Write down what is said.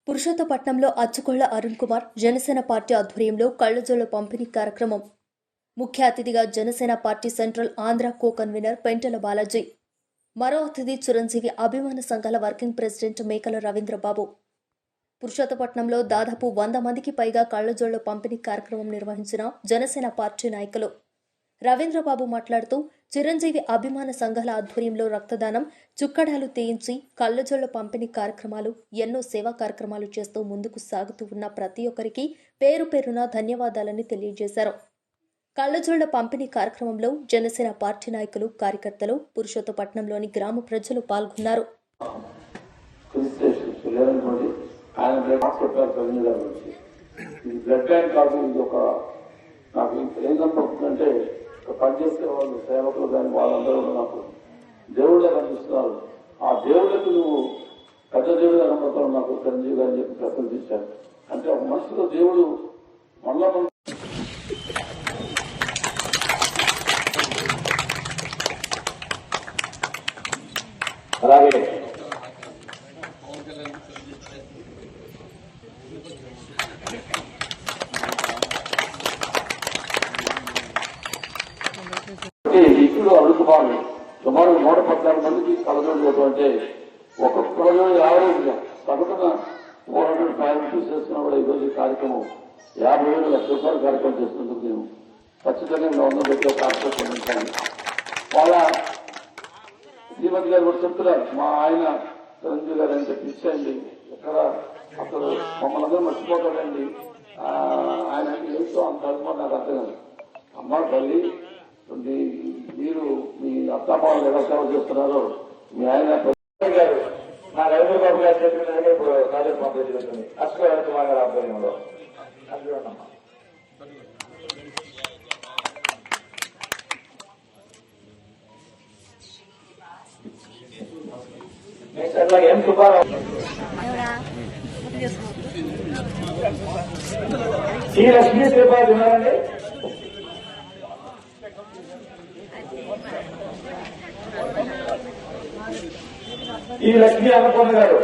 పురుషోత్తపట్నంలో Achukolla Arun Kumar Janasena party ఆధ్వర్యంలో కళ్లజోళ్ల పంపిణీ కార్యక్రమం. ముఖ్య అతిథిగా Janasena party central Andhra co convener Pentala Balaji, మరో అతిథి చిరంజీవి అభిమాన సంఘాల వర్కింగ్ ప్రెసిడెంట్ మేకల రవీంద్రబాబు. పురుషోత్తపట్నంలో దాదాపు 100 మందికి పైగా కళ్లజోళ్ల పంపిణీ కార్యక్రమం నిర్వహించిన జనసేన పార్టీ నాయకులు. రవీంద్రబాబు మాట్లాడుతూ, చిరంజీవి అభిమాన సంఘాల ఆధ్వర్యంలో రక్తదానం, చుక్కడాలు తీయించి కళ్లజోళ్ల పంపిణీ కార్యక్రమాలు, ఎన్నో సేవా కార్యక్రమాలు చేస్తూ ముందుకు సాగుతూ ఉన్న ప్రతి ఒక్కరికి పేరు పేరున ధన్యవాదాలని తెలియజేశారు. కళ్లజోళ్ల పంపిణీ కార్యక్రమంలో జనసేన పార్టీ నాయకులు, కార్యకర్తలు, పురుషోత్తపట్నంలోని గ్రామ ప్రజలు పాల్గొన్నారు. పనిచేసే వాళ్ళు సేవకులు కానీ వాళ్ళందరూ నాకు దేవుళ్ళే కనిపిస్తున్నారు. ఆ దేవుళ్ళకి నువ్వు పెద్ద దేవుడిగా నమ్మకం నాకు చిరంజీవి గారిని చెప్పి ప్రశంసించాను. అంటే ఒక మనిషిలో దేవుడు మళ్ళా అలాగే ఇప్పుడు అడుగుతున్నాను. సుమారు 114 మందికి కలగడం అంటే ఒక్కొక్క రోజు యావరేజ్ సగటున 400-500 రూపీస్ చేస్తున్నా కూడా ఈరోజు ఈ కార్యక్రమం 50,000 లక్ష రూపాయల కార్యక్రమం చేస్తున్నందుకు నేను ఖచ్చితంగా 100 పెట్టే కార్యక్రమం పొందించాను. వాళ్ళ శ్రీమతి గారు కూడా చెప్తున్నారు, మా ఆయన చిరంజీవి గారు అని చెప్పి ఇచ్చేయండి, ఎక్కడ అసలు మమ్మల్ని అందరూ మర్చిపోతాడండి, ఆయన ఏంటో అంత అభిమానం నాకు అర్థం కాదు. అమ్మ తల్లి, మీరు మీ అత్తామాలు ఎలా సేవ చేస్తున్నారో మీ ఆయన గారు నా రవీంద్రబాబు గారు చెప్పిన ఇప్పుడు ప్రాజెక్ట్ పంపిణీ జరుగుతుంది అశ్వరాజ్ కుమార్ గారి ఆధ్వర్యంలో. నెక్స్ట్ అట్లాగే ఎం సుబ్బారావు, ఈ లక్ష్మీ శ్రీపాద్ ఉన్నారండి. ఈ లక్ష్మీ అన్నపూర్ణ గారు,